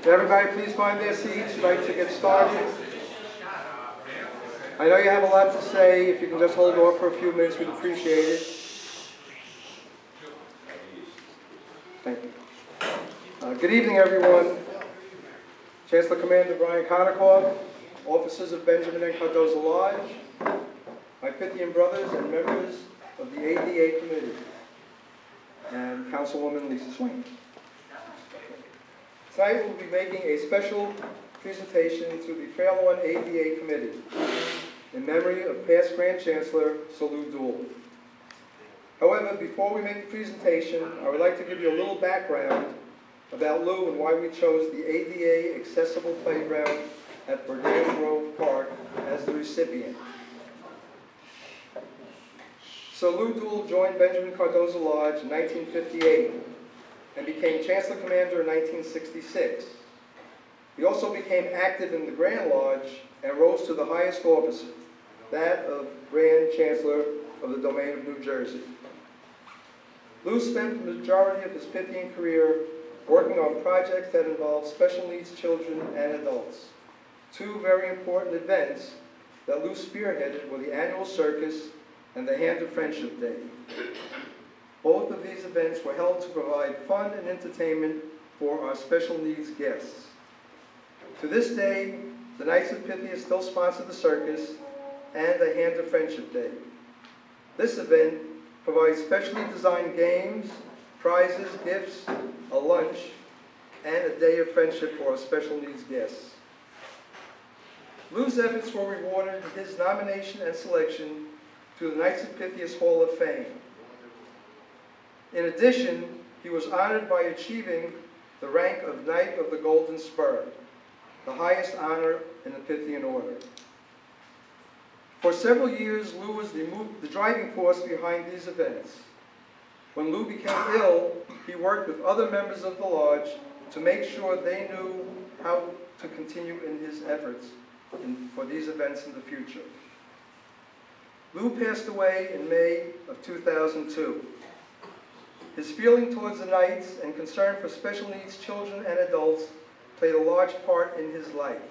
Can everybody please find their seats? I'd like to get started. I know you have a lot to say. If you can just hold off for a few minutes, we'd appreciate it. Thank you. Good evening, everyone. Chancellor Commander Brian Konikoff, officers of Benjamin and Cardozo Lodge, my Pythian brothers and members of the ADA Committee, and Councilwoman Lisa Swain. Tonight we'll be making a special presentation to the Fairlawn ADA Committee in memory of past Grand Chancellor Sir Lou Duhl. However, before we make the presentation, I would like to give you a little background about Lou and why we chose the ADA Accessible Playground at BERDAN Grove Park as the recipient. Sir Lou Duhl joined Benjamin Cardozo Lodge in 1958 and became Chancellor Commander in 1966. He also became active in the Grand Lodge and rose to the highest office, that of Grand Chancellor of the Domain of New Jersey. Lou spent the majority of his Pythian career working on projects that involved special needs children and adults. Two very important events that Lou spearheaded were the annual circus and the Hand of Friendship Day. Both of these events were held to provide fun and entertainment for our special needs guests. To this day, the Knights of Pythia still sponsor the circus and the Hand of Friendship Day. This event provides specially designed games, prizes, gifts, a lunch, and a day of friendship for our special needs guests. Lou's efforts were rewarded with his nomination and selection to the Knights of Pythia's Hall of Fame. In addition, he was honored by achieving the rank of Knight of the Golden Spur, the highest honor in the Pythian order. For several years, Lou was the driving force behind these events. When Lou became ill, he worked with other members of the lodge to make sure they knew how to continue in his efforts for these events in the future. Lou passed away in May of 2002. His feeling towards the Knights and concern for special needs children and adults played a large part in his life.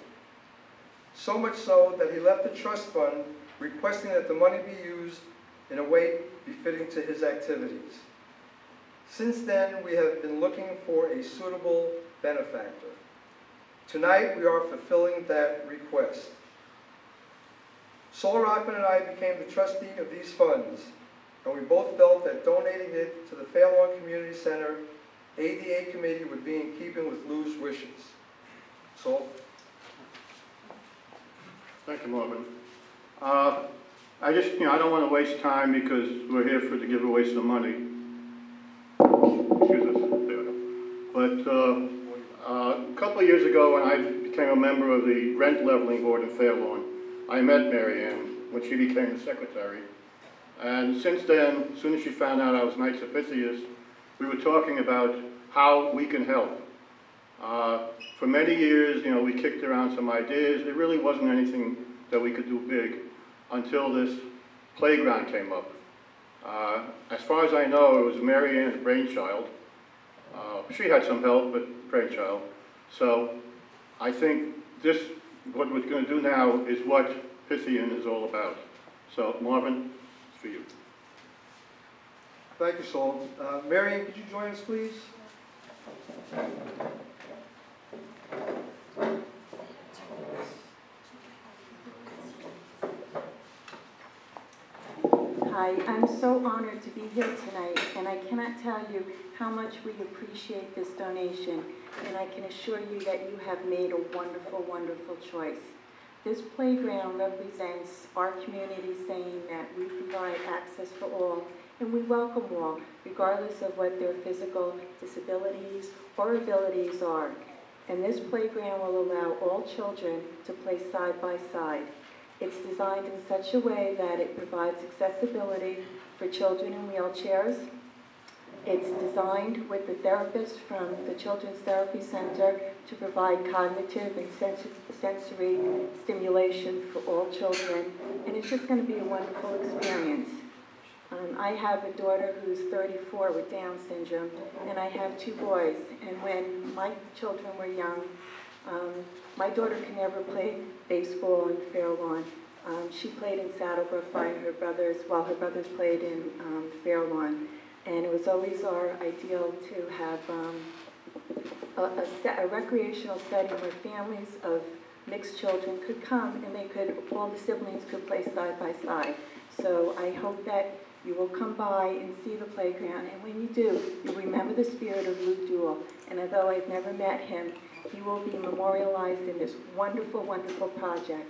So much so that he left a trust fund requesting that the money be used in a way befitting to his activities. Since then, we have been looking for a suitable benefactor. Tonight, we are fulfilling that request. Saul Rockman and I became the trustee of these funds, and we both felt that donating it to the Fairlawn Community Center ADA Committee would be in keeping with Lou's wishes. Saul? Thank you, Marvin. I don't want to waste time because we're here to give away some money. Excuse us. But a couple of years ago, when I became a member of the Rent Leveling Board in Fairlawn, I met Mary Ann when she became the secretary. And since then, as soon as she found out I was Knights of Pythias, we were talking about how we can help. For many years, we kicked around some ideas. There really wasn't anything that we could do big until this playground came up. As far as I know, it was Mary Ann's brainchild. She had some help, but brainchild. So I think what we're going to do now is what Pythian is all about. So Marvin, it's for you. Thank you, Saul. Mary Ann, could you join us, please? Hi, I'm so honored to be here tonight, and I cannot tell you how much we appreciate this donation, and I can assure you that you have made a wonderful, wonderful choice. This playground represents our community saying that we provide access for all, and we welcome all, regardless of what their physical disabilities or abilities are. And this playground will allow all children to play side by side. It's designed in such a way that it provides accessibility for children in wheelchairs. It's designed with the therapist from the Children's Therapy Center to provide cognitive and sensory stimulation for all children, and it's just going to be a wonderful experience. I have a daughter who's 34 with Down syndrome, and I have 2 boys. And when my children were young, my daughter could never play baseball in Fairlawn. She played in Saddlebrook by her brothers, while her brothers played in Fairlawn. And it was always our ideal to have a recreational setting where families of mixed children could come and all the siblings could play side by side. So I hope that you will come by and see the playground, and when you do, you remember the spirit of Lou Duhl. And although I've never met him, he will be memorialized in this wonderful, wonderful project.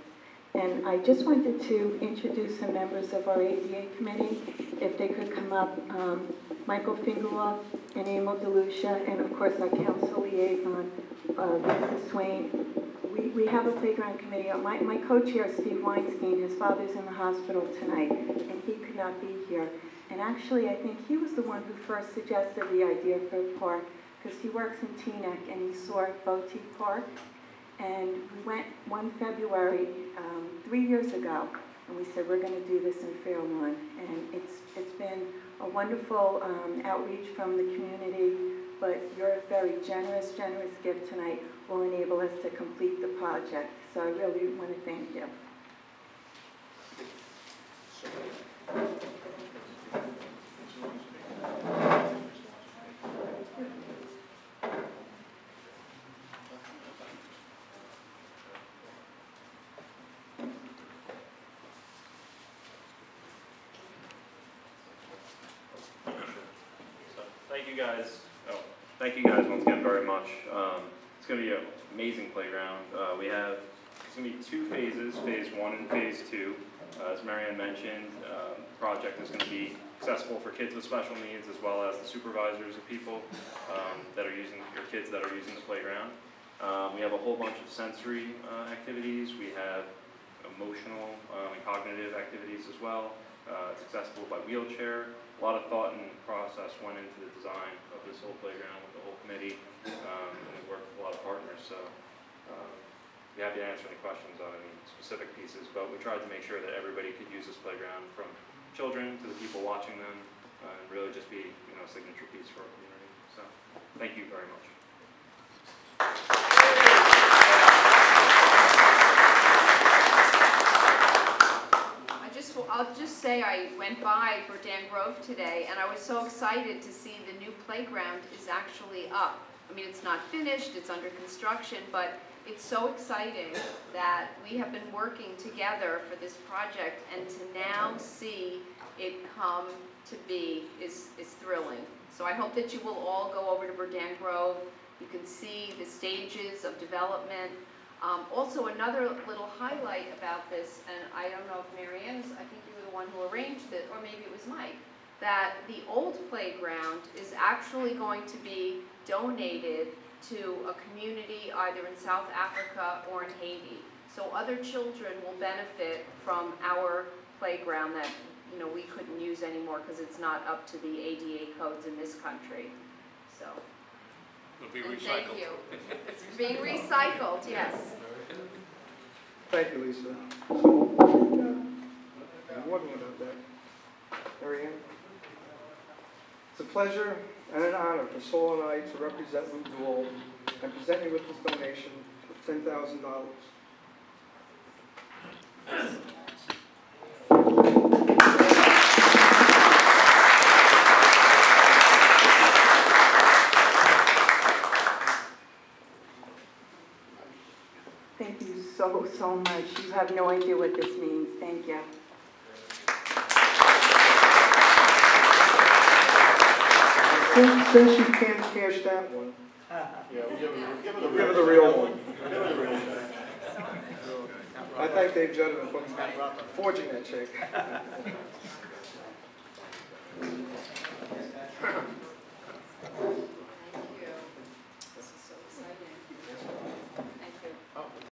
And I just wanted to introduce some members of our ADA committee, if they could come up. Michael Fingerwolf and Emil DeLucia, and of course our council liaison, Lisa Swain. We have a playground committee. My co-chair, Steve Weinstein, his father's in the hospital tonight, and he could not be here. And actually, I think he was the one who first suggested the idea for a park, because he works in Teaneck, and he saw Boutique Park. And we went one February, 3 years ago, and we said, we're going to do this in Fairlawn. And it's been a wonderful outreach from the community, but your very generous gift tonight will enable us to complete the project. So I really want to thank you. Thank you guys once again very much. It's going to be an amazing playground. It's going to be 2 phases, phase 1 and phase 2. As Marianne mentioned, the project is going to be accessible for kids with special needs as well as the supervisors of people that are using, your kids that are using the playground. We have a whole bunch of sensory activities. We have emotional and cognitive activities as well. It's accessible by wheelchair. A lot of thought and process went into the design of this whole playground with the whole committee, and we worked with a lot of partners. So be happy to answer any questions on any specific pieces, but we tried to make sure that everybody could use this playground, from children to the people watching them, and really just be, a signature piece for our community. So thank you very much. I'll just say I went by BERDAN Grove today, and I was so excited to see the new playground is actually up. I mean, it's not finished, it's under construction, but it's so exciting that we have been working together for this project, and to now see it come to be is thrilling. So I hope that you will all go over to BERDAN Grove. You can see the stages of development. Also, another little highlight about this, and I don't know if Marianne's, I think you were the one who arranged it, or maybe it was Mike, that the old playground is actually going to be donated to a community either in South Africa or in Haiti. So other children will benefit from our playground that we couldn't use anymore because it's not up to the ADA codes in this country. So. It'll be recycled. Thank you. It's being recycled, yes. Thank you, Lisa. I'm wondering about that. Marianne? It's a pleasure and an honor for Saul and I to represent Lou Duhl and present you with this donation of $10,000. Thank you so much. You have no idea what this means. Thank you. Since you can't cash that one, give her the real one. I thank Dave Judd for forging that check.